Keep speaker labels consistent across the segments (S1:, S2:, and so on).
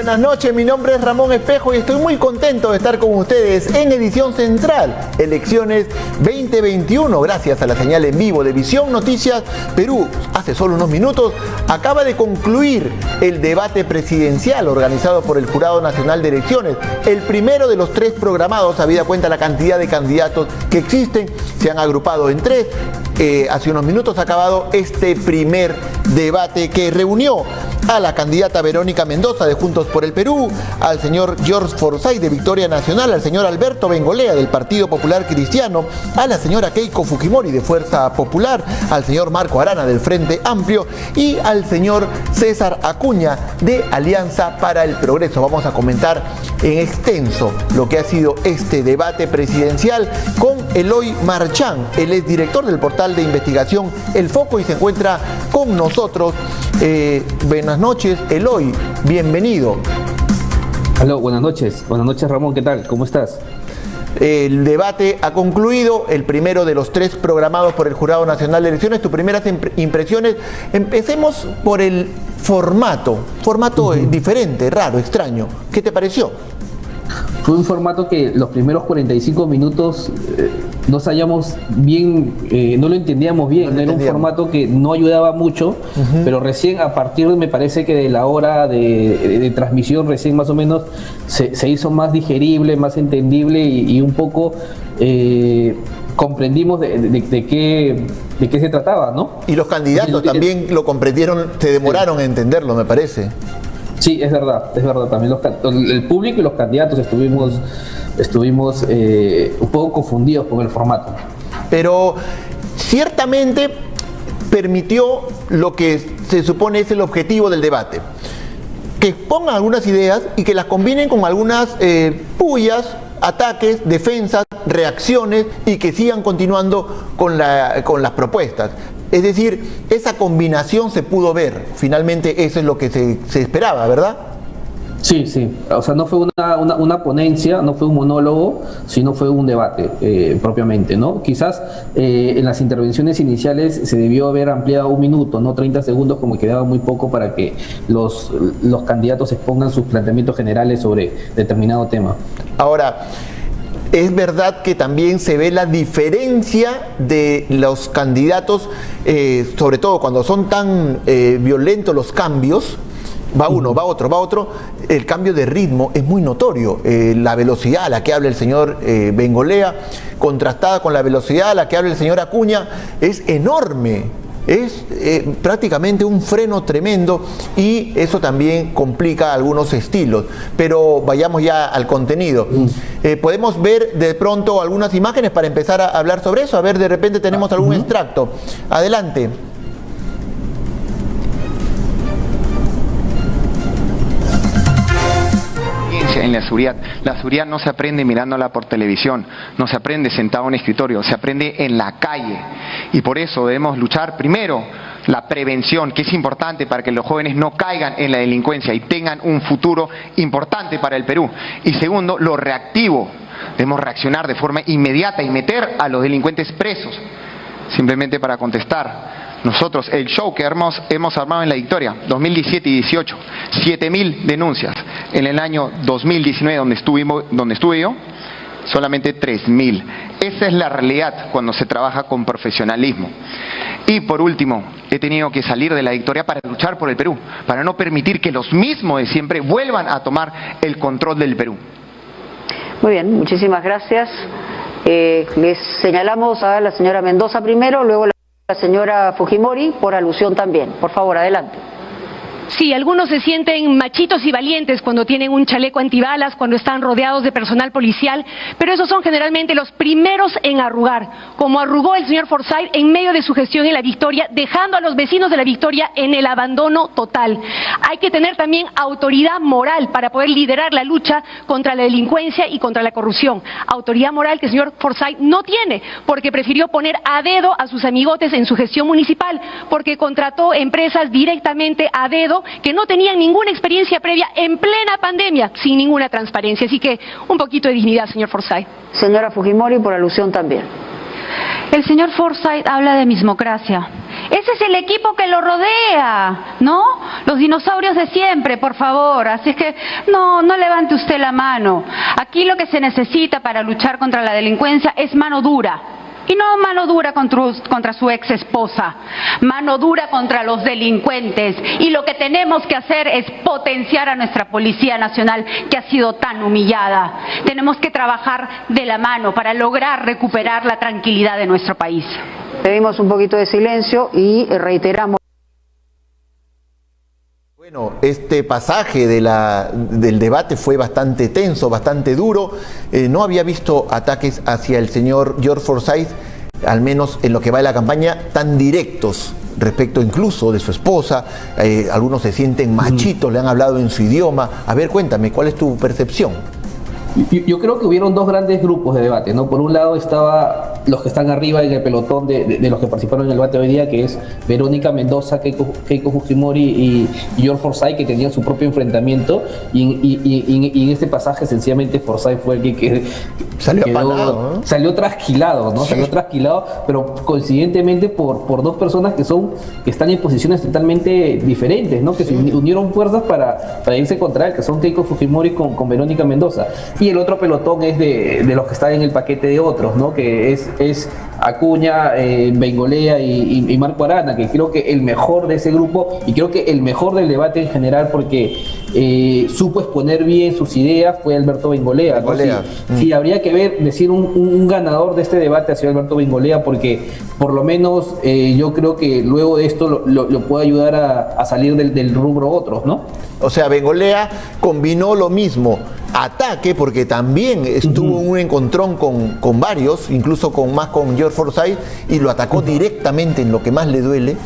S1: buenas noches, mi nombre es Ramón Espejo y estoy muy contento de estar con ustedes en Edición Central, Elecciones 2021, gracias a la señal en vivo de Visión Noticias Perú. Hace solo unos minutos acaba de concluir el debate presidencial organizado por el Jurado Nacional de Elecciones, el primero de los 3 programados, habida cuenta la cantidad de candidatos que existen, se han agrupado en 3. Hace unos minutos ha acabado este primer debate que reunió a la candidata Verónica Mendoza de Juntos por el Perú, al señor George Forsyth de Victoria Nacional, al señor Alberto Bengolea del Partido Popular Cristiano, a la señora Keiko Fujimori de Fuerza Popular, al señor Marco Arana del Frente Amplio y al señor César Acuña de Alianza para el Progreso. Vamos a comentar en extenso lo que ha sido este debate presidencial con Eloy Marchán. Él es director del portal de investigación El Foco y se encuentra con nosotros. Buenas noches, Eloy, bienvenido.
S2: Aló, buenas noches Ramón, ¿qué tal? ¿Cómo estás?
S1: El debate ha concluido, el primero de los 3 programados por el Jurado Nacional de Elecciones. Tus primeras impresiones. Empecemos por el formato diferente, raro, extraño. ¿Qué te pareció?
S2: Fue un formato que los primeros 45 minutos no sabíamos bien, no lo entendíamos bien, era un formato que no ayudaba mucho, pero recién a partir, me parece que de la hora de transmisión, recién más o menos se hizo más digerible, más entendible y un poco comprendimos de qué se trataba, ¿no? Y los candidatos también lo comprendieron, se demoraron en entenderlo, me parece. Sí, es verdad, también el público y los candidatos estuvimos un poco confundidos con el formato. Pero ciertamente permitió lo que se supone es el objetivo del debate, que expongan algunas ideas y que las combinen con algunas pullas, ataques, defensas, reacciones y que sigan continuando con las propuestas. Es decir, esa combinación se pudo ver. Finalmente eso es lo que se esperaba, ¿verdad? Sí. O sea, no fue una ponencia, no fue un monólogo, sino fue un debate propiamente, ¿no? Quizás en las intervenciones iniciales se debió haber ampliado 1 minuto, no 30 segundos, como quedaba muy poco para que los candidatos expongan sus planteamientos generales sobre determinado tema. Ahora, es verdad que también se ve la diferencia de los candidatos, sobre todo cuando son tan violentos los cambios, va uno, va otro, el cambio de ritmo es muy notorio. La velocidad a la que habla el señor Bengolea, contrastada con la velocidad a la que habla el señor Acuña, es enorme. Es prácticamente un freno tremendo y eso también complica algunos estilos. Pero vayamos ya al contenido. Podemos ver de pronto algunas imágenes para empezar a hablar sobre eso. A ver, de repente tenemos algún extracto. Adelante.
S3: En la seguridad no se aprende mirándola por televisión, no se aprende sentado en un escritorio, se aprende en la calle. Y por eso debemos luchar primero la prevención, que es importante para que los jóvenes no caigan en la delincuencia y tengan un futuro importante para el Perú. Y segundo, lo reactivo. Debemos reaccionar de forma inmediata y meter a los delincuentes presos. Simplemente para contestar. Nosotros, el show que hemos armado en la Victoria, 2017 y 18, 7.000 denuncias. En el año 2019, donde estuve yo, solamente 3.000. Esa es la realidad cuando se trabaja con profesionalismo. Y por último, he tenido que salir de la Victoria para luchar por el Perú, para no permitir que los mismos de siempre vuelvan a tomar el control del Perú.
S4: Muy bien, muchísimas gracias. Les señalamos a la señora Mendoza primero, luego la señora Fujimori, por alusión también. Por favor, adelante.
S5: Sí, algunos se sienten machitos y valientes cuando tienen un chaleco antibalas, cuando están rodeados de personal policial, pero esos son generalmente los primeros en arrugar, como arrugó el señor Forsyth en medio de su gestión en la Victoria, dejando a los vecinos de la Victoria en el abandono total. Hay que tener también autoridad moral para poder liderar la lucha contra la delincuencia y contra la corrupción. Autoridad moral que el señor Forsyth no tiene, porque prefirió poner a dedo a sus amigotes en su gestión municipal, porque contrató empresas directamente a dedo que no tenían ninguna experiencia previa en plena pandemia, sin ninguna transparencia. Así que un poquito de dignidad, señor Forsyth.
S4: Señora Fujimori, por alusión también.
S6: El señor Forsyth habla de mismocracia Ese es el equipo que lo rodea, ¿no? Los dinosaurios de siempre, por favor. Así es que no levante usted la mano. Aquí lo que se necesita para luchar contra la delincuencia es mano dura. Y no mano dura contra su ex esposa, mano dura contra los delincuentes. Y lo que tenemos que hacer es potenciar a nuestra Policía Nacional, que ha sido tan humillada. Tenemos que trabajar de la mano para lograr recuperar la tranquilidad de nuestro país.
S4: Pedimos un poquito de silencio y reiteramos.
S2: Bueno, este pasaje del debate fue bastante tenso, bastante duro. No había visto ataques hacia el señor George Forsyth, al menos en lo que va de la campaña, tan directos respecto incluso de su esposa. Algunos se sienten machitos, le han hablado en su idioma. A ver, cuéntame, ¿cuál es tu percepción?
S7: Yo creo que hubieron dos grandes grupos de debate, ¿no? Por un lado estaba los que están arriba en el pelotón de los que participaron en el debate hoy día, que es Verónica Mendoza, Keiko Fujimori y George Forsyth, que tenían su propio enfrentamiento, y en este pasaje sencillamente Forsyth fue el que
S2: salió apagado, ¿no?
S7: Salió trasquilado, ¿no?
S2: Sí.
S7: Salió trasquilado, pero coincidentemente por dos personas que están en posiciones totalmente diferentes, ¿no? Que se unieron fuerzas para irse contra él, que son Keiko Fujimori con Verónica Mendoza. Y el otro pelotón es de los que están en el paquete de otros, ¿no? Que es Acuña, Bengolea y Marco Arana, que creo que el mejor de ese grupo y creo que el mejor del debate en general, porque supo exponer bien sus ideas, fue Alberto Bengolea, ¿no? Sí, habría que decir un ganador de este debate ha sido Alberto Bengolea, porque por lo menos yo creo que luego de esto lo puede ayudar a salir del rubro otros, ¿no?
S2: O sea, Bengolea combinó lo mismo, ataque, porque también estuvo en un encontrón con varios, incluso con George Forsyth, y lo atacó directamente en lo que más le duele,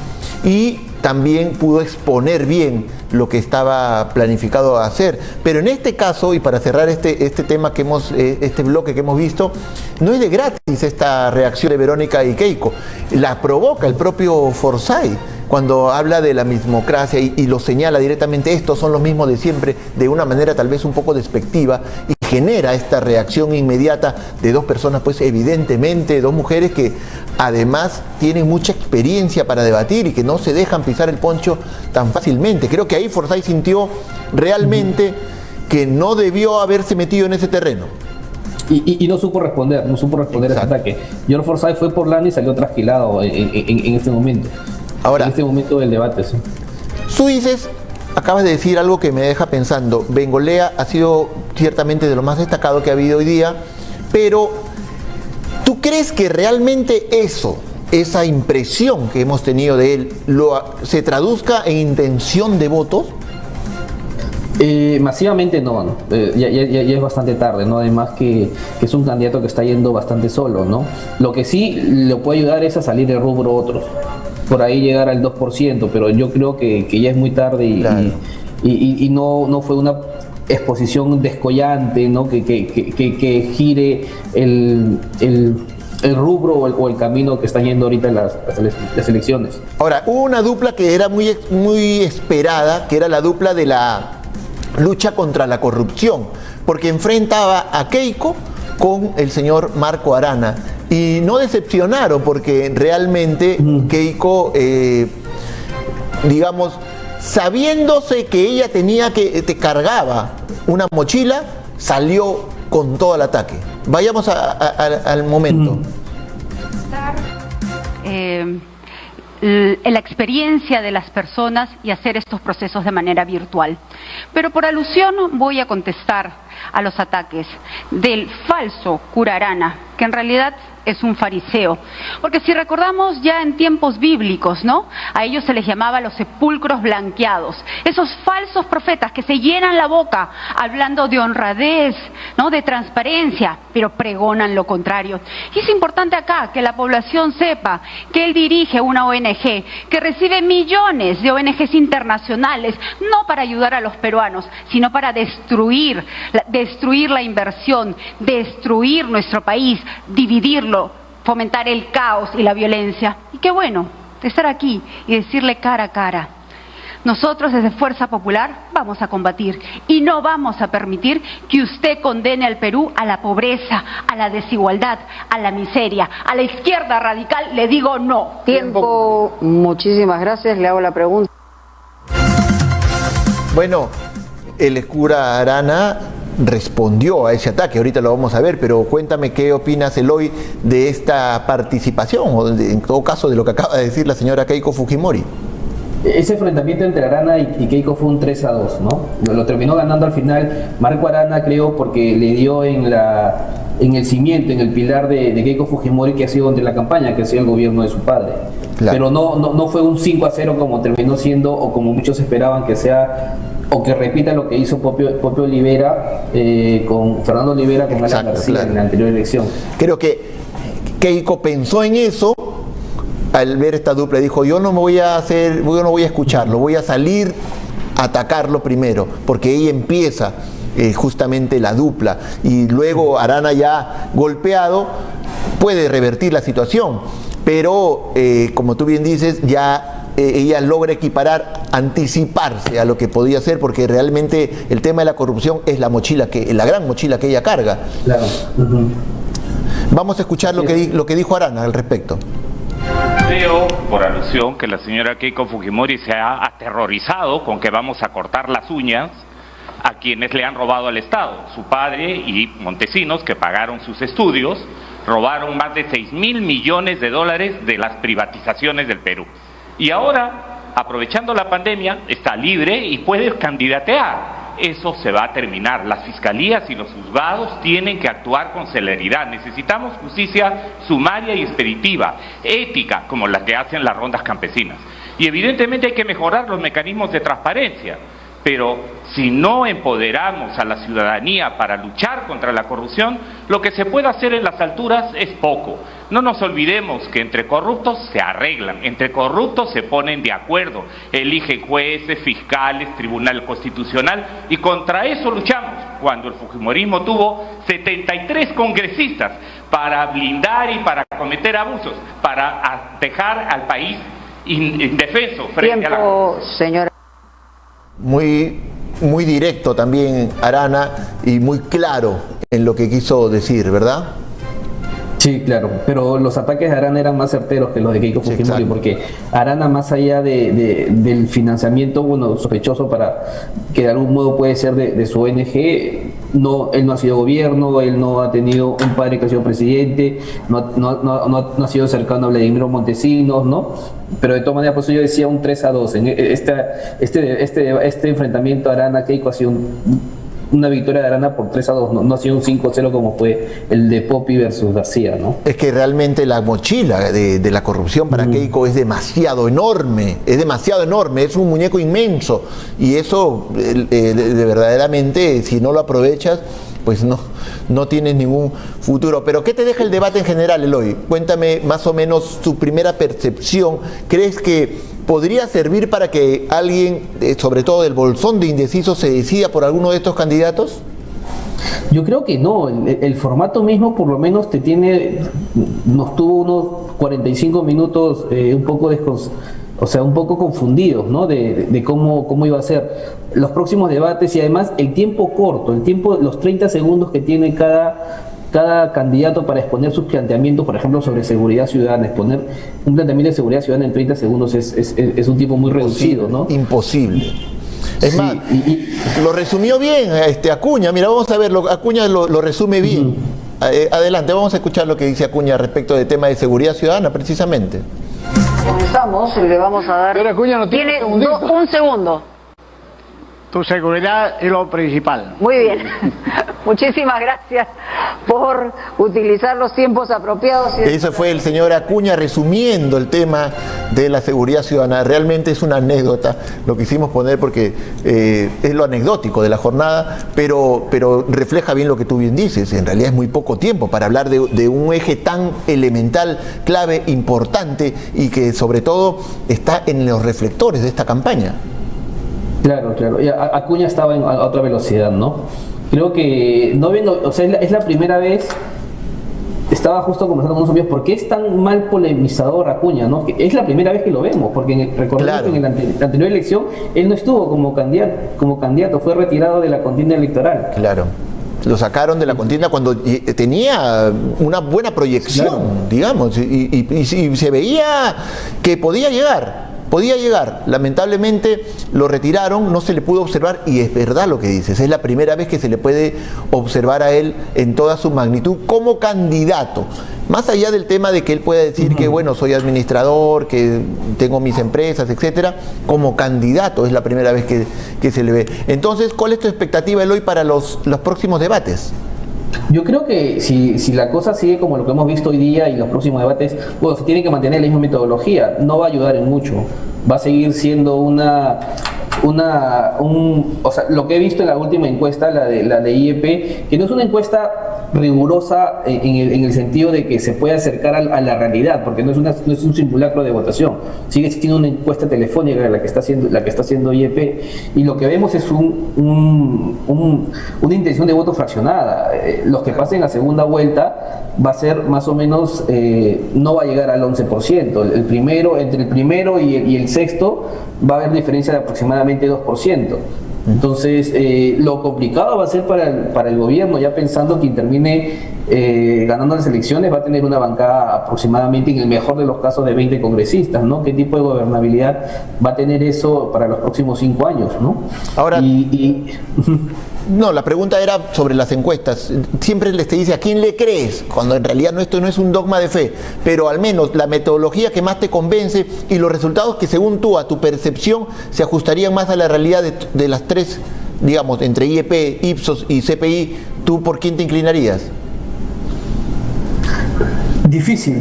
S2: y también pudo exponer bien lo que estaba planificado a hacer. Pero en este caso, y para cerrar este tema este bloque que hemos visto, no es de gratis esta reacción de Verónica y Keiko, la provoca el propio Forsyth cuando habla de la mismocracia y lo señala directamente. Estos son los mismos de siempre, de una manera tal vez un poco despectiva, y genera esta reacción inmediata de dos personas, pues evidentemente dos mujeres que además tienen mucha experiencia para debatir y que no se dejan pisar el poncho tan fácilmente. Creo que ahí Forsyth sintió realmente que no debió haberse metido en ese terreno.
S7: Y no supo responder a ese ataque. George Forsyth fue por lana y salió trasquilado en este momento.
S2: Ahora,
S7: en este momento del debate, sí.
S2: Tú dices, acabas de decir algo que me deja pensando. Bengolea ha sido ciertamente de lo más destacado que ha habido hoy día, pero ¿tú crees que realmente esa impresión que hemos tenido de él, se traduzca en intención de votos?
S7: Masivamente no. Ya es bastante tarde, ¿no? Además que es un candidato que está yendo bastante solo, ¿no? Lo que sí le puede ayudar es a salir del rubro otros, por ahí llegar al 2%, pero yo creo que ya es muy tarde
S2: claro.
S7: y no fue una exposición descollante, ¿no? Que gire el rubro o el camino que están yendo ahorita las elecciones.
S2: Ahora, hubo una dupla que era muy esperada, que era la dupla de la lucha contra la corrupción, porque enfrentaba a Keiko con el señor Marco Arana, y no decepcionaron, porque realmente Keiko, digamos, sabiéndose que ella te cargaba una mochila, salió con todo el ataque. Vayamos al momento.
S6: La experiencia de las personas y hacer estos procesos de manera virtual. Pero por alusión voy a contestar a los ataques del falso cura Arana, que en realidad es un fariseo. Porque si recordamos ya en tiempos bíblicos, ¿no? A ellos se les llamaba los sepulcros blanqueados. Esos falsos profetas que se llenan la boca hablando de honradez, ¿no? De transparencia, pero pregonan lo contrario. Y es importante acá que la población sepa que él dirige una ONG que recibe millones de ONGs internacionales, no para ayudar a los peruanos, sino para destruir la inversión, destruir nuestro país, dividirlo, fomentar el caos y la violencia. Y qué bueno de estar aquí y decirle cara a cara: Nosotros desde Fuerza Popular vamos a combatir y no vamos a permitir que usted condene al Perú a la pobreza, a la desigualdad, a la miseria. A la izquierda radical le digo no.
S4: Tiempo. Muchísimas gracias. Le hago la pregunta.
S2: Bueno, el cura Arana respondió a ese ataque, ahorita lo vamos a ver, pero cuéntame qué opinas, Eloy, de esta participación, o en todo caso de lo que acaba de decir la señora Keiko Fujimori.
S7: Ese enfrentamiento entre Arana y Keiko fue un 3-2, ¿no? Lo terminó ganando al final Marco Arana, creo, porque le dio en el cimiento, en el pilar de Keiko Fujimori, que ha sido durante la campaña, que ha sido el gobierno de su padre. Claro. Pero no fue un 5-0 como terminó siendo, o como muchos esperaban que sea, o que repita lo que hizo Popio Olivera con Fernando Olivera con Alan García en la anterior elección.
S2: Creo que Keiko pensó en eso al ver esta dupla, dijo: yo no voy a escucharlo, voy a salir a atacarlo primero, porque ella empieza justamente la dupla, y luego Arana, ya golpeado, puede revertir la situación, pero como tú bien dices, ya ella logra equiparar, anticiparse a lo que podía ser, porque realmente el tema de la corrupción es la gran mochila que ella carga. Claro. Vamos a escuchar lo que dijo Arana al respecto.
S8: Creo, por alusión, que la señora Keiko Fujimori se ha aterrorizado con que vamos a cortar las uñas a quienes le han robado al Estado. Su padre y Montesinos, que pagaron sus estudios, robaron más de 6.000 millones de dólares de las privatizaciones del Perú. Y ahora, aprovechando la pandemia, está libre y puede candidatear. Eso se va a terminar. Las fiscalías y los juzgados tienen que actuar con celeridad. Necesitamos justicia sumaria y expeditiva, ética, como la que hacen las rondas campesinas. Y evidentemente hay que mejorar los mecanismos de transparencia. Pero si no empoderamos a la ciudadanía para luchar contra la corrupción, lo que se puede hacer en las alturas es poco. No nos olvidemos que entre corruptos se arreglan, entre corruptos se ponen de acuerdo, eligen jueces, fiscales, tribunal constitucional, y contra eso luchamos. Cuando el fujimorismo tuvo 73 congresistas para blindar y para cometer abusos, para dejar al país indefenso frente a la corrupción.
S4: Señora.
S2: Muy directo también Arana, y muy claro en lo que quiso decir, ¿verdad?
S7: Sí, claro, pero los ataques de Arana eran más certeros que los de Keiko Fujimori, porque Arana, más allá del financiamiento, bueno, sospechoso para que de algún modo puede ser de su ONG, él no ha sido gobierno, él no ha tenido un padre que ha sido presidente, no ha sido cercano a Vladimir Montesinos, ¿no? Pero de todas maneras, por eso yo decía un 3-2. Este enfrentamiento Arana-Keiko ha sido una victoria de Arana por 3-2, no ha sido un 5-0 como fue el de Popi versus García, ¿no? Es que realmente la mochila de la corrupción para Keiko es demasiado enorme, es un muñeco inmenso, y eso verdaderamente, si no lo aprovechas, pues no tienes ningún futuro. Pero ¿qué te deja el debate en general, Eloy? Cuéntame más o menos tu primera percepción. ¿Crees que podría servir para que alguien, sobre todo del bolsón de indecisos, se decida por alguno de estos candidatos? Yo creo que no. El formato mismo por lo menos nos tuvo unos 45 minutos un poco confundidos, ¿no? De cómo iba a ser los próximos debates, y además el tiempo corto, los 30 segundos que tiene cada candidato para exponer sus planteamientos, por ejemplo, sobre seguridad ciudadana. Exponer un planteamiento de seguridad ciudadana en 30 segundos es un tiempo muy reducido, ¿no?
S2: Imposible. Es más, lo resumió bien Acuña. Mira, vamos a verlo. Acuña lo resume bien. Adelante, vamos a escuchar lo que dice Acuña respecto del tema de seguridad ciudadana, precisamente.
S4: Comenzamos, le vamos a dar...
S9: Pero Acuña no tiene
S4: un segundo.
S9: Tu seguridad es lo principal.
S4: Muy bien. Muchísimas gracias por utilizar los tiempos apropiados.
S2: Ese fue el señor Acuña resumiendo el tema de la seguridad ciudadana. Realmente es una anécdota, lo quisimos poner porque es lo anecdótico de la jornada, pero refleja bien lo que tú bien dices. En realidad es muy poco tiempo para hablar de un eje tan elemental, clave, importante, y que sobre todo está en los reflectores de esta campaña.
S7: Claro. Acuña estaba a otra velocidad, ¿no? Creo que es la primera vez estaba justo conversando con unos amigos, ¿por qué es tan mal polemizador Acuña, ¿no? Que es la primera vez que lo vemos, porque recordemos que en la anterior elección él no estuvo como candidato, fue retirado de la contienda electoral.
S2: Claro. Lo sacaron de la contienda cuando tenía una buena proyección, digamos, y se veía que podía llegar. Lamentablemente lo retiraron, no se le pudo observar, y es verdad lo que dices, es la primera vez que se le puede observar a él en toda su magnitud como candidato. Más allá del tema de que él pueda decir que, bueno, soy administrador, que tengo mis empresas, etcétera, como candidato es la primera vez que se le ve. Entonces, ¿cuál es tu expectativa, Eloy, para los próximos debates?
S7: Yo creo que si la cosa sigue como lo que hemos visto hoy día y los próximos debates, bueno, se tiene que mantener la misma metodología, no va a ayudar en mucho, va a seguir siendo o sea, lo que he visto en la última encuesta, la de IEP, que no es una encuesta rigurosa en el sentido de que se puede acercar a la realidad, porque no es un simulacro de votación, sigue existiendo una encuesta telefónica la que está haciendo IEP, y lo que vemos es una intención de voto fraccionada. Los que pasen a segunda vuelta va a ser más o menos, no va a llegar al 11%, entre el primero y el sexto va a haber diferencia de aproximadamente 2%. Entonces, lo complicado va a ser para el gobierno, ya pensando quien termine ganando las elecciones, va a tener una bancada aproximadamente, en el mejor de los casos, de 20 congresistas, ¿no? ¿Qué tipo de gobernabilidad va a tener eso para los próximos 5 años, ¿no?
S2: Ahora, no, la pregunta era sobre las encuestas. Siempre te dice a quién le crees, cuando en realidad esto no es un dogma de fe, pero al menos la metodología que más te convence y los resultados que según tú, a tu percepción, se ajustarían más a la realidad de las tres, digamos, entre IEP, Ipsos y CPI, ¿tú por quién te inclinarías?
S7: Difícil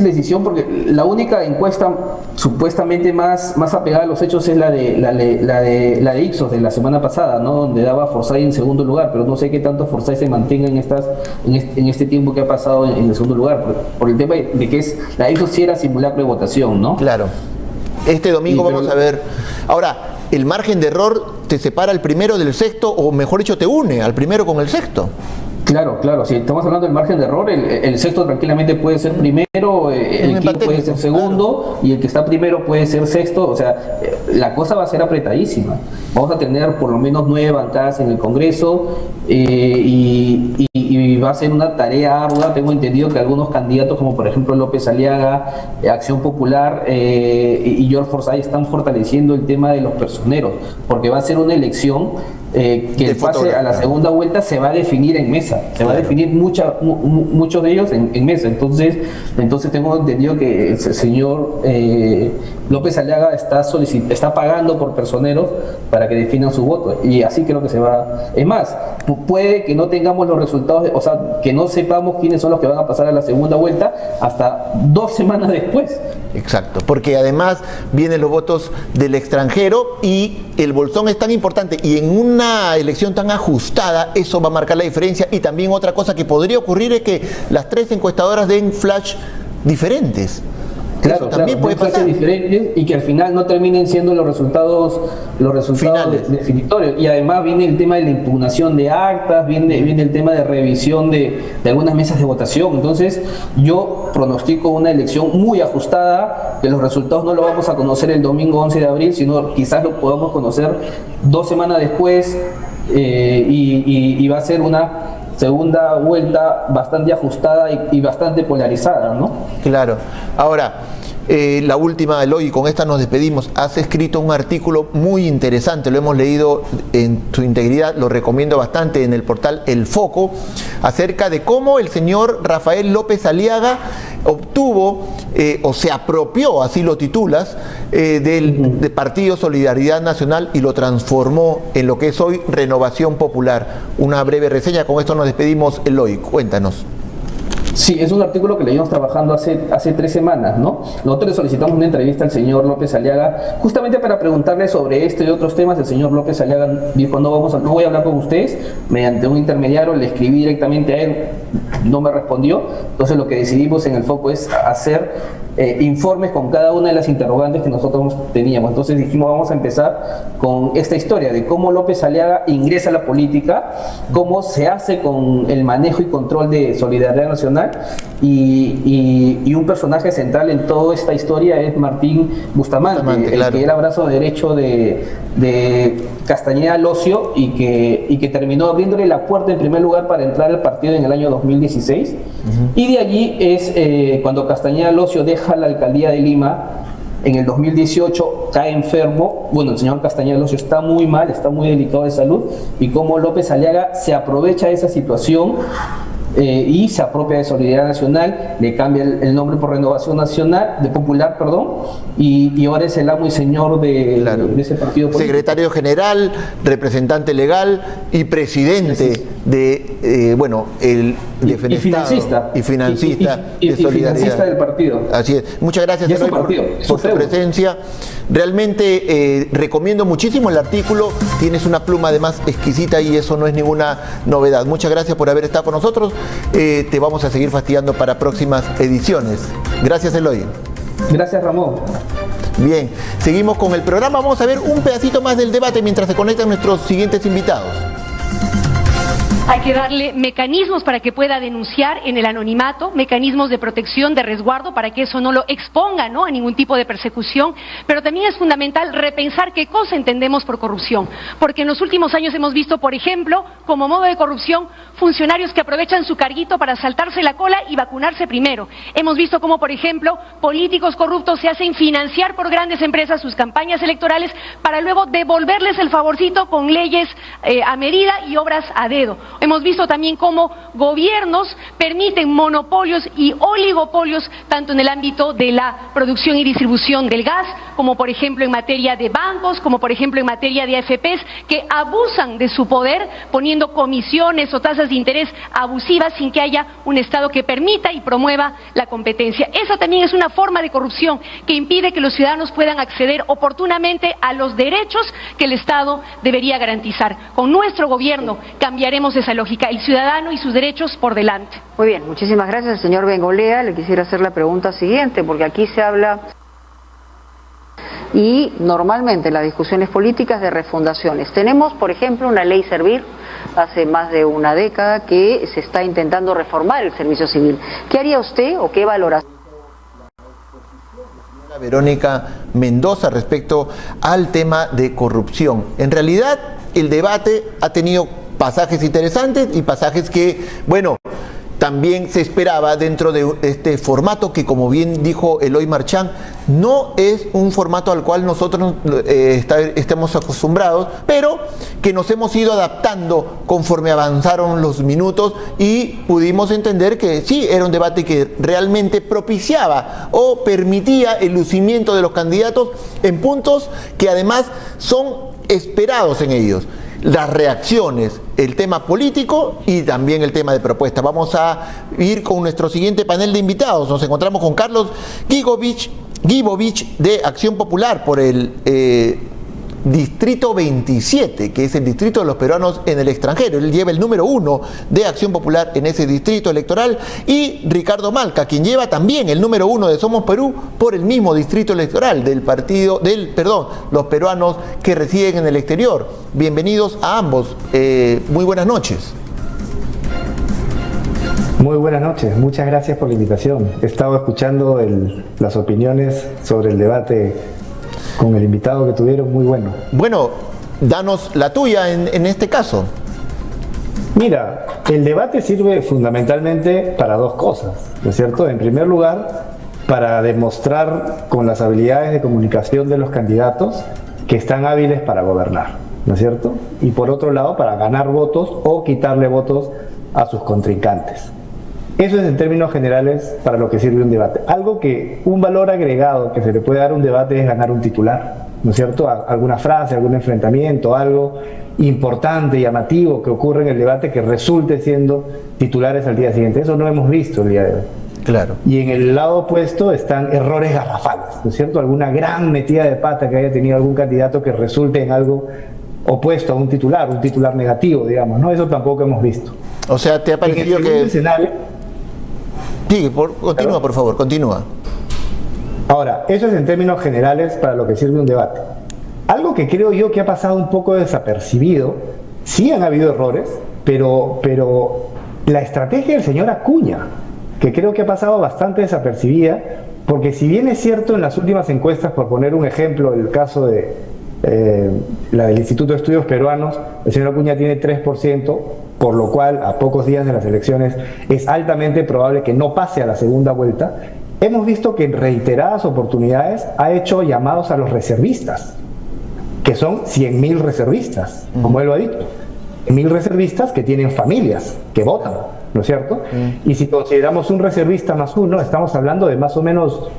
S7: decisión, porque la única encuesta supuestamente más apegada a los hechos es la de Ipsos de la semana pasada, ¿no? Donde daba a Forsyth en segundo lugar, pero no sé qué tanto Forsyth se mantenga en este tiempo que ha pasado en el segundo lugar, por el tema de que la Ipsos sí era simulacro de votación, ¿no?
S2: Claro. Este domingo vamos a ver. Ahora, ¿el margen de error te separa el primero del sexto, o mejor dicho, te une al primero con el sexto?
S7: Claro, si estamos hablando del margen de error, el sexto tranquilamente puede ser primero, el quinto puede ser segundo, y el que está primero puede ser sexto. O sea, la cosa va a ser apretadísima. Vamos a tener por lo menos 9 bancadas en el Congreso, y va a ser una tarea ardua. Tengo entendido que algunos candidatos, como por ejemplo López Aliaga, Acción Popular y George Forsyth, están fortaleciendo el tema de los personeros, porque va a ser una elección que el pase a la segunda vuelta se va a definir en mesa, se va a definir muchos de ellos en mesa. Entonces tengo entendido que el señor López Aliaga está pagando por personeros para que definan su voto, y así creo que se va. Es más, puede que no tengamos los resultados, o sea, que no sepamos quiénes son los que van a pasar a la segunda vuelta hasta 2 semanas después.
S2: Exacto, porque además vienen los votos del extranjero, y el bolsón es tan importante, y en una elección tan ajustada eso va a marcar la diferencia. Y también otra cosa que podría ocurrir es que las 3 encuestadoras den flash diferentes.
S7: Claro, también puede pasar, diferentes, y que al final no terminen siendo los resultados finales, definitorios. Y además viene el tema de la impugnación de actas, viene el tema de revisión de algunas mesas de votación. Entonces yo pronostico una elección muy ajustada, que los resultados no los vamos a conocer el domingo 11 de abril, sino quizás lo podamos conocer 2 semanas después, y va a ser una segunda vuelta bastante ajustada y bastante polarizada, ¿no?
S2: Claro. Ahora, la última, Eloy, y con esta nos despedimos. Has escrito un artículo muy interesante, lo hemos leído en su integridad, lo recomiendo bastante, en el portal El Foco, acerca de cómo el señor Rafael López Aliaga obtuvo o se apropió, así lo titulas, del Partido Solidaridad Nacional, y lo transformó en lo que es hoy Renovación Popular. Una breve reseña, con esto nos despedimos. Eloy, cuéntanos.
S7: Sí, es un artículo que le íbamos trabajando hace 3 semanas, ¿no? Nosotros le solicitamos una entrevista al señor López Aliaga, justamente para preguntarle sobre esto y otros temas. El señor López Aliaga dijo, no voy a hablar con ustedes, mediante un intermediario le escribí directamente a él, no me respondió. Entonces lo que decidimos en el foco es hacer informes con cada una de las interrogantes que nosotros teníamos. Entonces dijimos, vamos a empezar con esta historia de cómo López Aliaga ingresa a la política, cómo se hace con el manejo y control de Solidaridad Nacional, y un personaje central en toda esta historia es Martín Bustamante, el que era brazo derecho de Castañeda Locio y que terminó abriéndole la puerta en primer lugar para entrar al partido en el año 2016. Y de allí es cuando Castañeda Locio deja la alcaldía de Lima en el 2018, cae enfermo. Bueno, el señor Castañeda Locio está muy mal, está muy delicado de salud, y como López Aliaga se aprovecha de esa situación y se apropia de Solidaridad Nacional, le cambia el nombre por Renovación Nacional, de Popular, y ahora es el amo y señor de ese partido político.
S2: Secretario general, representante legal y presidente de, el defenestado
S7: y financista
S2: de Solidaridad.
S7: Financista del partido.
S2: Así es. Muchas gracias, Eloy, por tu presencia. Realmente recomiendo muchísimo el artículo. Tienes una pluma además exquisita y eso no es ninguna novedad. Muchas gracias por haber estado con nosotros. Te vamos a seguir fastidiando para próximas ediciones. Gracias, Eloy.
S7: Gracias, Ramón.
S2: Bien, seguimos con el programa. Vamos a ver un pedacito más del debate mientras se conectan nuestros siguientes invitados.
S5: Hay que darle mecanismos para que pueda denunciar en el anonimato, mecanismos de protección, de resguardo, para que eso no lo exponga, ¿no?, a ningún tipo de persecución. Pero también es fundamental repensar qué cosa entendemos por corrupción. Porque en los últimos años hemos visto, por ejemplo, como modo de corrupción, funcionarios que aprovechan su carguito para saltarse la cola y vacunarse primero. Hemos visto cómo, por ejemplo, políticos corruptos se hacen financiar por grandes empresas sus campañas electorales para luego devolverles el favorcito con leyes a medida y obras a dedo. Hemos visto también cómo gobiernos permiten monopolios y oligopolios tanto en el ámbito de la producción y distribución del gas, como por ejemplo en materia de bancos, como por ejemplo en materia de AFPs, que abusan de su poder poniendo comisiones o tasas de interés abusivas sin que haya un Estado que permita y promueva la competencia. Esa también es una forma de corrupción que impide que los ciudadanos puedan acceder oportunamente a los derechos que el Estado debería garantizar. Con nuestro gobierno cambiaremos esa lógica, el ciudadano y sus derechos por delante.
S4: Muy bien, muchísimas gracias, señor Bengolea. Le quisiera hacer la pregunta siguiente, porque aquí se habla, y normalmente en las discusiones políticas, de refundaciones. Tenemos, por ejemplo, una ley Servir, hace más de una década que se está intentando reformar el servicio civil. ¿Qué haría usted o qué valoración?
S2: Verónica Mendoza respecto al tema de corrupción. En realidad, el debate ha tenido pasajes interesantes y pasajes que, también se esperaba dentro de este formato que, como bien dijo Eloy Marchán, no es un formato al cual nosotros estemos acostumbrados, pero que nos hemos ido adaptando conforme avanzaron los minutos y pudimos entender que sí, era un debate que realmente propiciaba o permitía el lucimiento de los candidatos en puntos que además son esperados en ellos. Las reacciones, el tema político y también el tema de propuesta. Vamos a ir con nuestro siguiente panel de invitados. Nos encontramos con Carlos Gibovich de Acción Popular por el Distrito 27, que es el distrito de los peruanos en el extranjero. Él lleva el número 1 de Acción Popular en ese distrito electoral, y Ricardo Malca, quien lleva también el número 1 de Somos Perú por el mismo distrito electoral los peruanos que residen en el exterior. Bienvenidos a ambos. Muy buenas noches.
S10: Muy buenas noches, muchas gracias por la invitación. He estado escuchando las opiniones sobre el debate con el invitado que tuvieron, muy bueno.
S2: Bueno, danos la tuya en este caso.
S10: Mira, el debate sirve fundamentalmente para dos cosas, ¿no es cierto? En primer lugar, para demostrar con las habilidades de comunicación de los candidatos que están hábiles para gobernar, ¿no es cierto? Y por otro lado, para ganar votos o quitarle votos a sus contrincantes. Eso es en términos generales para lo que sirve un debate. Un valor agregado que se le puede dar a un debate es ganar un titular. ¿no es cierto?, alguna frase, algún enfrentamiento, algo importante, llamativo que ocurre en el debate que resulte siendo titulares al día siguiente. Eso no hemos visto el día de hoy.
S2: Claro.
S10: Y en el lado opuesto están errores garrafales, ¿no es cierto? Alguna gran metida de pata que haya tenido algún candidato que resulte en algo opuesto a un titular negativo, digamos, ¿no? Eso tampoco hemos visto.
S2: O sea, ¿te ha parecido que...?
S10: Escenario...
S2: Sí, continúa, por favor, continúa.
S10: Ahora, eso es en términos generales para lo que sirve un debate. Algo que creo yo que ha pasado un poco desapercibido, sí han habido errores, pero la estrategia del señor Acuña, que creo que ha pasado bastante desapercibida, porque si bien es cierto en las últimas encuestas, por poner un ejemplo, el caso de la del Instituto de Estudios Peruanos, el señor Acuña tiene 3%, por lo cual a pocos días de las elecciones es altamente probable que no pase a la segunda vuelta. Hemos visto que en reiteradas oportunidades ha hecho llamados a los reservistas, que son 100.000 reservistas, como él lo ha dicho. 1.000 reservistas que tienen familias, que votan, ¿no es cierto? Y si consideramos un reservista más uno, estamos hablando de más o menos,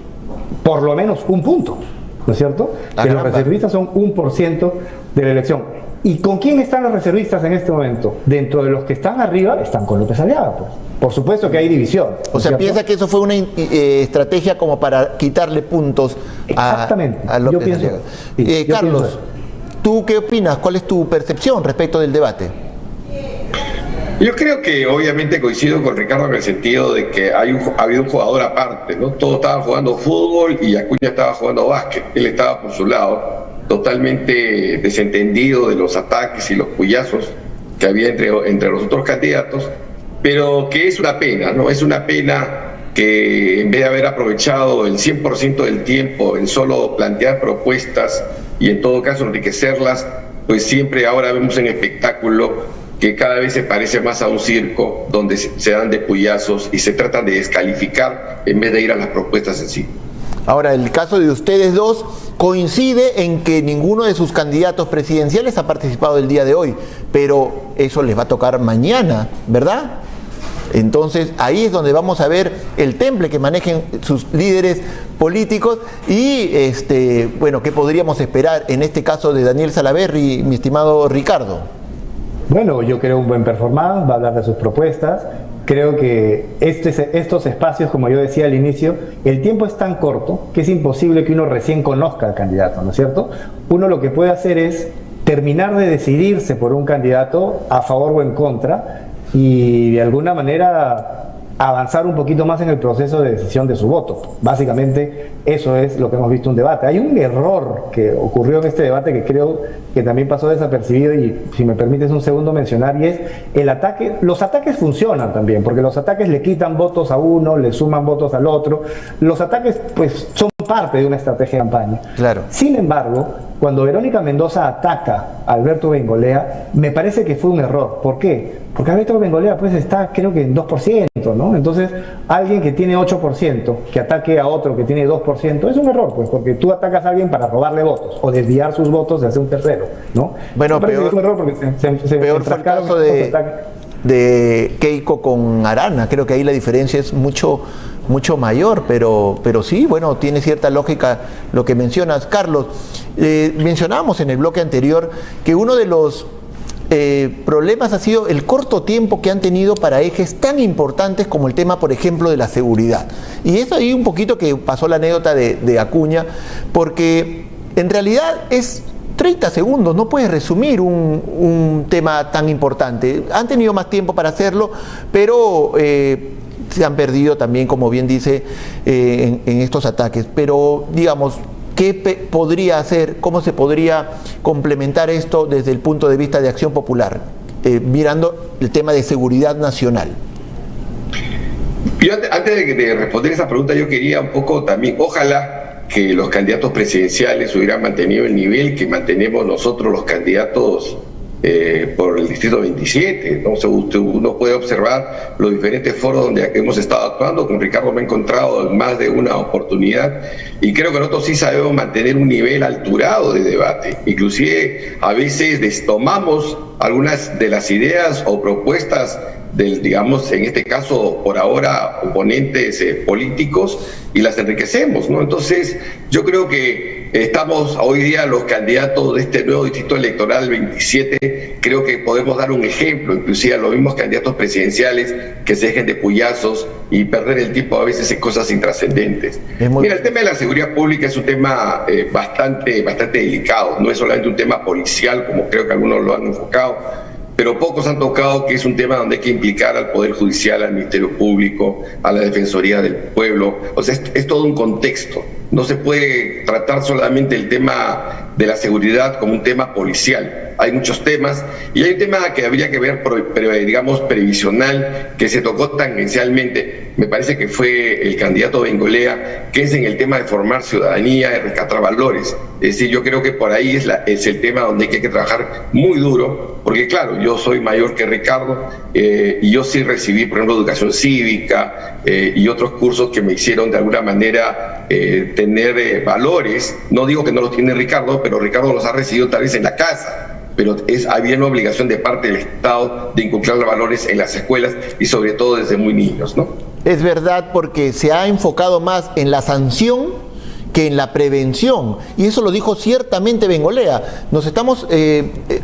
S10: por lo menos un punto, ¿no es cierto? Que los reservistas son 1% de la elección. ¿Y con quién están los reservistas en este momento? Dentro de los que están arriba, están con López Aliaga, pues. Por supuesto que hay división.
S2: O sea, ¿piensa que eso fue una estrategia como para quitarle puntos a López Aliaga? Sí, Carlos, ¿tú qué opinas? ¿Cuál es tu percepción respecto del debate?
S11: Yo creo que obviamente coincido con Ricardo en el sentido de que ha habido un jugador aparte, ¿no? Todos estaban jugando fútbol y Acuña estaba jugando básquet. Él estaba por su lado, totalmente desentendido de los ataques y los cuyazos que había entre los otros candidatos, pero que es una pena, ¿no? Es una pena que en vez de haber aprovechado el 100% del tiempo en solo plantear propuestas y en todo caso enriquecerlas, pues siempre ahora vemos en espectáculo que cada vez se parece más a un circo donde se dan de cuyazos y se tratan de descalificar en vez de ir a las propuestas en sí.
S2: Ahora, el caso de ustedes dos coincide en que ninguno de sus candidatos presidenciales ha participado el día de hoy, pero eso les va a tocar mañana, ¿verdad? Entonces ahí es donde vamos a ver el temple que manejen sus líderes políticos y bueno, ¿qué podríamos esperar en este caso de Daniel Salaverry, mi estimado Ricardo?
S10: Bueno, yo creo un buen performance, va a hablar de sus propuestas. Creo que estos espacios, como yo decía al inicio, el tiempo es tan corto que es imposible que uno recién conozca al candidato, ¿no es cierto? Uno lo que puede hacer es terminar de decidirse por un candidato a favor o en contra y de alguna manera avanzar un poquito más en el proceso de decisión de su voto. Básicamente eso es lo que hemos visto en un debate. Hay un error que ocurrió en este debate que creo que también pasó desapercibido y si me permites un segundo mencionar, y es el ataque. Los ataques funcionan también, porque los ataques le quitan votos a uno, le suman votos al otro. Los ataques pues son parte de una estrategia de campaña. Claro. Sin embargo, cuando Verónica Mendoza ataca a Alberto Bengolea, me parece que fue un error. ¿Por qué? Porque Alberto Bengolea pues está creo que en 2%, ¿no? Entonces, alguien que tiene 8%, que ataque a otro que tiene 2%, es un error, pues, porque tú atacas a alguien para robarle votos o desviar sus votos de hacer un tercero, ¿no?
S2: Bueno, peor, es un error porque peor fue el caso de Keiko con Arana. Creo que ahí la diferencia es mucho mayor, pero sí, bueno, tiene cierta lógica lo que mencionas. Carlos, mencionábamos en el bloque anterior que uno de los problemas ha sido el corto tiempo que han tenido para ejes tan importantes como el tema, por ejemplo, de la seguridad. Y es ahí un poquito que pasó la anécdota de Acuña, porque en realidad es 30 segundos, no puedes resumir un tema tan importante. Han tenido más tiempo para hacerlo, pero se han perdido también, como bien dice, en estos ataques. Pero, digamos, ¿qué podría hacer? ¿Cómo se podría complementar esto desde el punto de vista de Acción Popular, mirando el tema de seguridad nacional?
S11: Yo antes de responder esa pregunta, yo quería un poco también, ojalá que los candidatos presidenciales hubieran mantenido el nivel que mantenemos nosotros los candidatos por el Distrito 27, ¿no? Uno puede observar los diferentes foros donde hemos estado actuando. Con Ricardo me he encontrado en más de una oportunidad y creo que nosotros sí sabemos mantener un nivel alturado de debate. Inclusive a veces tomamos algunas de las ideas o propuestas digamos, en este caso, por ahora, oponentes políticos y las enriquecemos, ¿no? Entonces, yo creo que estamos hoy día los candidatos de este nuevo distrito electoral 27, creo que podemos dar un ejemplo, inclusive a los mismos candidatos presidenciales, que se dejen de puyazos y perder el tiempo a veces en cosas intrascendentes. Mira, el tema de la seguridad pública es un tema bastante delicado, no es solamente un tema policial, como creo que algunos lo han enfocado, pero pocos han tocado que es un tema donde hay que implicar al Poder Judicial, al Ministerio Público, a la Defensoría del Pueblo. O sea, es todo un contexto. No se puede tratar solamente el tema de la seguridad como un tema policial. Hay muchos temas, y hay un tema que habría que ver, digamos, previsional, que se tocó tangencialmente, me parece que fue el candidato Bengolea, que es en el tema de formar ciudadanía, de rescatar valores. Es decir, yo creo que por ahí es el tema donde hay que trabajar muy duro, porque claro, yo soy mayor que Ricardo, y yo sí recibí, por ejemplo, educación cívica y otros cursos que me hicieron de alguna manera tener valores. No digo que no los tiene Ricardo, pero Ricardo los ha recibido tal vez en la casa. Pero había una obligación de parte del Estado de inculcar los valores en las escuelas y sobre todo desde muy niños, ¿no? Es verdad, porque se ha enfocado más en la sanción que en la prevención, y eso lo dijo ciertamente Bengolea.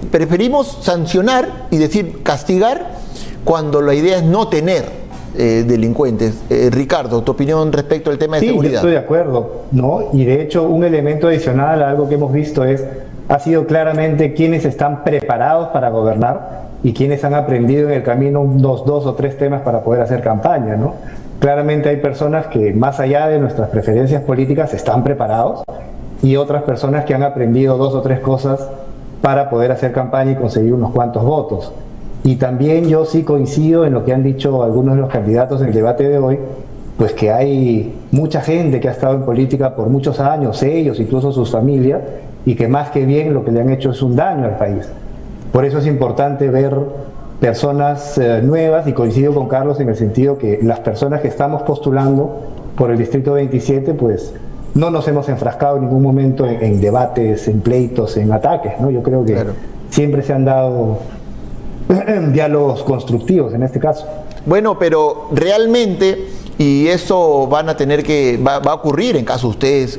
S11: Preferimos sancionar y decir castigar cuando la idea es no tener delincuentes. Ricardo, tu opinión respecto al tema de seguridad.
S10: Sí, yo estoy de acuerdo, ¿no? Y de hecho un elemento adicional a algo que hemos visto ha sido claramente quienes están preparados para gobernar y quienes han aprendido en el camino dos o tres temas para poder hacer campaña, ¿no? Claramente hay personas que, más allá de nuestras preferencias políticas, están preparados, y otras personas que han aprendido dos o tres cosas para poder hacer campaña y conseguir unos cuantos votos. Y también yo sí coincido en lo que han dicho algunos de los candidatos en el debate de hoy, pues que hay mucha gente que ha estado en política por muchos años, ellos, incluso sus familias, y que más que bien lo que le han hecho es un daño al país. Por eso es importante ver personas nuevas, y coincido con Carlos en el sentido que las personas que estamos postulando por el Distrito 27, pues no nos hemos enfrascado en ningún momento en debates, en pleitos, en ataques, ¿no? Yo creo que siempre se han dado diálogos constructivos en este caso.
S2: Bueno, pero realmente, y eso va a ocurrir en caso ustedes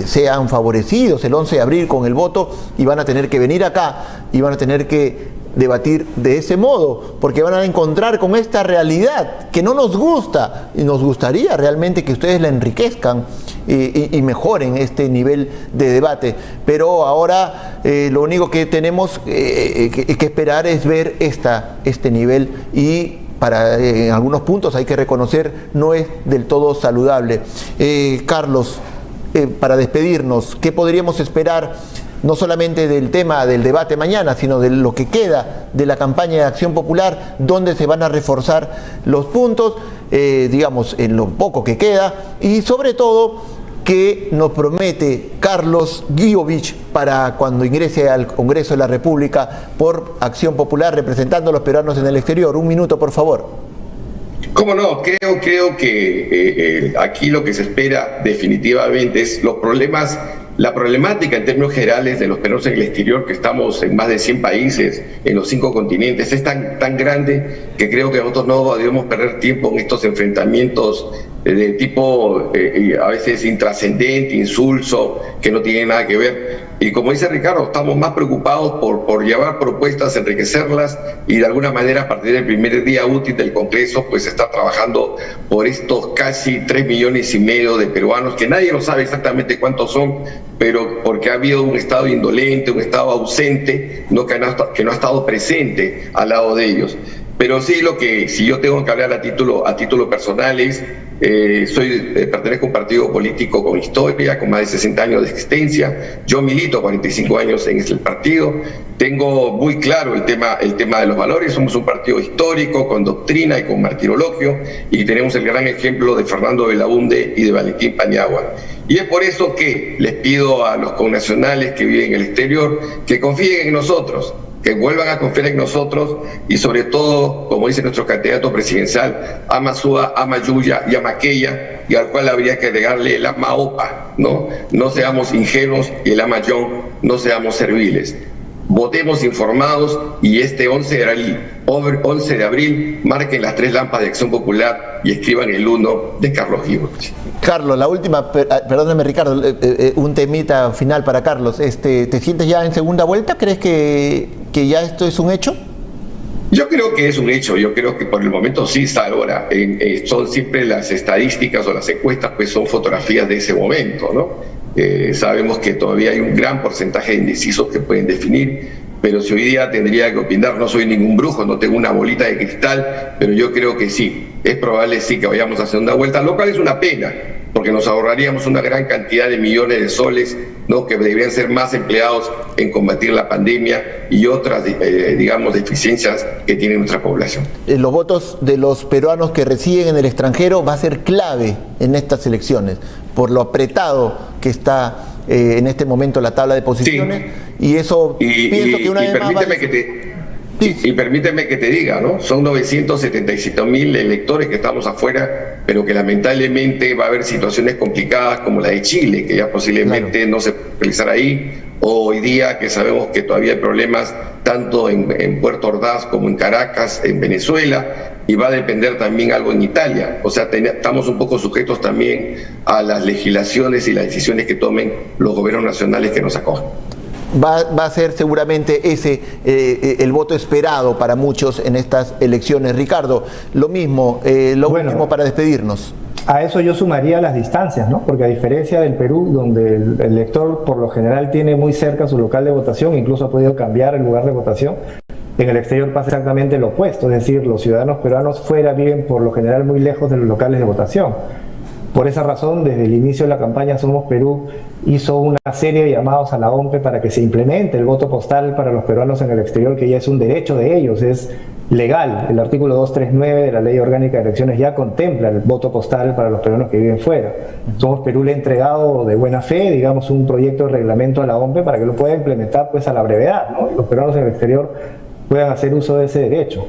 S2: sean favorecidos el 11 de abril con el voto, y van a tener que venir acá y van a tener que debatir de ese modo, porque van a encontrar con esta realidad que no nos gusta, y nos gustaría realmente que ustedes la enriquezcan y mejoren este nivel de debate. Pero ahora lo único que tenemos que esperar es ver este nivel, y en algunos puntos hay que reconocer no es del todo saludable. Carlos, para despedirnos, ¿qué podríamos esperar no solamente del tema del debate mañana, sino de lo que queda de la campaña de Acción Popular, donde se van a reforzar los puntos, digamos, en lo poco que queda, y sobre todo que nos promete Carlos Guiovich para cuando ingrese al Congreso de la República por Acción Popular representando a los peruanos en el exterior? Un minuto, por favor.
S11: ¿Cómo no? Creo que aquí lo que se espera definitivamente es la problemática en términos generales de los peruanos en el exterior, que estamos en más de 100 países, en los 5 continentes, es tan grande que creo que nosotros no debemos perder tiempo en estos enfrentamientos de tipo a veces intrascendente, insulso, que no tienen nada que ver. Y como dice Ricardo, estamos más preocupados por llevar propuestas, enriquecerlas, y de alguna manera a partir del primer día útil del Congreso pues está trabajando por estos casi 3,5 millones de peruanos, que nadie lo sabe exactamente cuántos son, pero porque ha habido un Estado indolente, un Estado ausente, que no ha estado presente al lado de ellos. Pero sí, si yo tengo que hablar a título personal es, pertenezco a un partido político con historia, con más de 60 años de existencia. Yo milito 45 años en el partido. Tengo muy claro el tema de los valores. Somos un partido histórico, con doctrina y con martirologio, y tenemos el gran ejemplo de Fernando Belaúnde y de Valentín Paniagua. Y es por eso que les pido a los connacionales que viven en el exterior que confíen en nosotros, que vuelvan a confiar en nosotros, y sobre todo, como dice nuestro candidato presidencial, ama Sua, ama Yuya y ama Aquella, y al cual habría que agregarle el ama Opa, ¿no? No seamos ingenuos, y el ama John, no seamos serviles. votemos informados y este 11 de abril marquen las 3 lámparas de Acción Popular y escriban el 1 de Carlos Guibovich.
S2: Carlos, la última, perdóname Ricardo, un temita final para Carlos. ¿Te sientes ya en segunda vuelta? ¿Crees que ya esto es un hecho?
S11: Yo creo que es un hecho, yo creo que por el momento sí está ahora. Son siempre las estadísticas o las encuestas, pues son fotografías de ese momento, ¿no? Sabemos que todavía hay un gran porcentaje de indecisos que pueden definir, pero si hoy día tendría que opinar, no soy ningún brujo, no tengo una bolita de cristal, pero yo creo que sí, es probable sí que vayamos a segunda vuelta, lo cual es una pena, porque nos ahorraríamos una gran cantidad de millones de soles, ¿no?, que deberían ser más empleados en combatir la pandemia y otras, digamos, deficiencias que tiene nuestra población.
S2: Los votos de los peruanos que residen en el extranjero va a ser clave en estas elecciones, por lo apretado que está en este momento la tabla de posiciones, sí. Y eso pienso que una vez más
S11: Y permíteme que te diga, ¿no? Son 977.000 electores que estamos afuera, pero que lamentablemente va a haber situaciones complicadas como la de Chile, que ya posiblemente no se puede realizar ahí, o hoy día que sabemos que todavía hay problemas tanto en Puerto Ordaz como en Caracas, en Venezuela, y va a depender también algo en Italia. O sea, estamos un poco sujetos también a las legislaciones y las decisiones que tomen los gobiernos nacionales que nos acogen.
S2: Va a ser seguramente ese el voto esperado para muchos en estas elecciones. Ricardo, lo mismo, último para despedirnos.
S10: A eso yo sumaría las distancias, ¿no? Porque a diferencia del Perú, donde el elector por lo general tiene muy cerca su local de votación, incluso ha podido cambiar el lugar de votación, en el exterior pasa exactamente lo opuesto, es decir, los ciudadanos peruanos fuera viven por lo general muy lejos de los locales de votación. Por esa razón, desde el inicio de la campaña Somos Perú hizo una serie de llamados a la OMPE para que se implemente el voto postal para los peruanos en el exterior, que ya es un derecho de ellos, es legal. El artículo 239 de la Ley Orgánica de Elecciones ya contempla el voto postal para los peruanos que viven fuera. Somos Perú le ha entregado de buena fe, digamos, un proyecto de reglamento a la OMPE para que lo pueda implementar pues a la brevedad, ¿no? Y los peruanos en el exterior puedan hacer uso de ese derecho.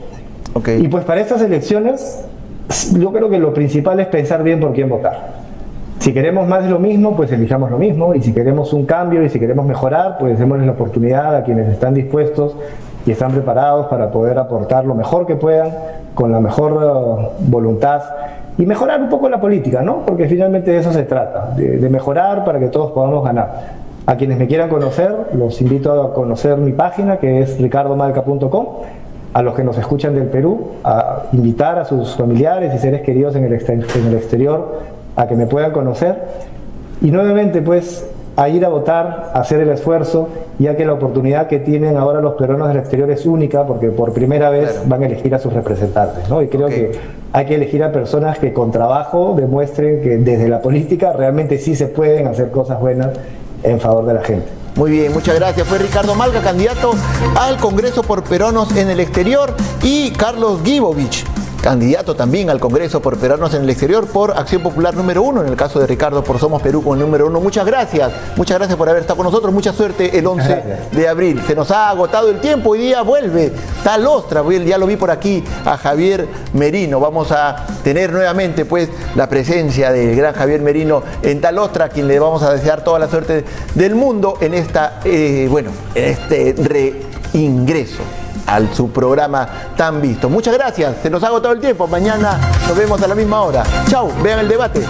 S10: Y pues para estas elecciones yo creo que lo principal es pensar bien por quién votar. Si queremos más de lo mismo, pues elijamos lo mismo, y si queremos un cambio y si queremos mejorar, pues démosles la oportunidad a quienes están dispuestos y están preparados para poder aportar lo mejor que puedan, con la mejor voluntad, y mejorar un poco la política, ¿no? Porque finalmente de eso se trata, de mejorar para que todos podamos ganar. A quienes me quieran conocer, los invito a conocer mi página, que es ricardomalca.com. A los que nos escuchan del Perú, a invitar a sus familiares y seres queridos en el exterior a que me puedan conocer, y nuevamente pues a ir a votar, a hacer el esfuerzo, ya que la oportunidad que tienen ahora los peruanos del exterior es única, porque por primera vez van a elegir a sus representantes, ¿no? Y creo que hay que elegir a personas que con trabajo demuestren que desde la política realmente sí se pueden hacer cosas buenas en favor de la gente.
S2: Muy bien, muchas gracias. Fue Ricardo Malca, candidato al Congreso por Peruanos en el Exterior, y Carlos Guibovich, candidato también al Congreso por Peruanos en el Exterior por Acción Popular número 1, en el caso de Ricardo por Somos Perú con el número 1. Muchas gracias por haber estado con nosotros, mucha suerte el 11 de abril. Se nos ha agotado el tiempo, hoy día vuelve Talostra, ya lo vi por aquí a Javier Merino. Vamos a tener nuevamente pues la presencia del gran Javier Merino en Talostra, a quien le vamos a desear toda la suerte del mundo en esta, en este reingreso a su programa tan visto. Muchas gracias, se nos ha agotado el tiempo. Mañana nos vemos a la misma hora. Chau, vean el debate.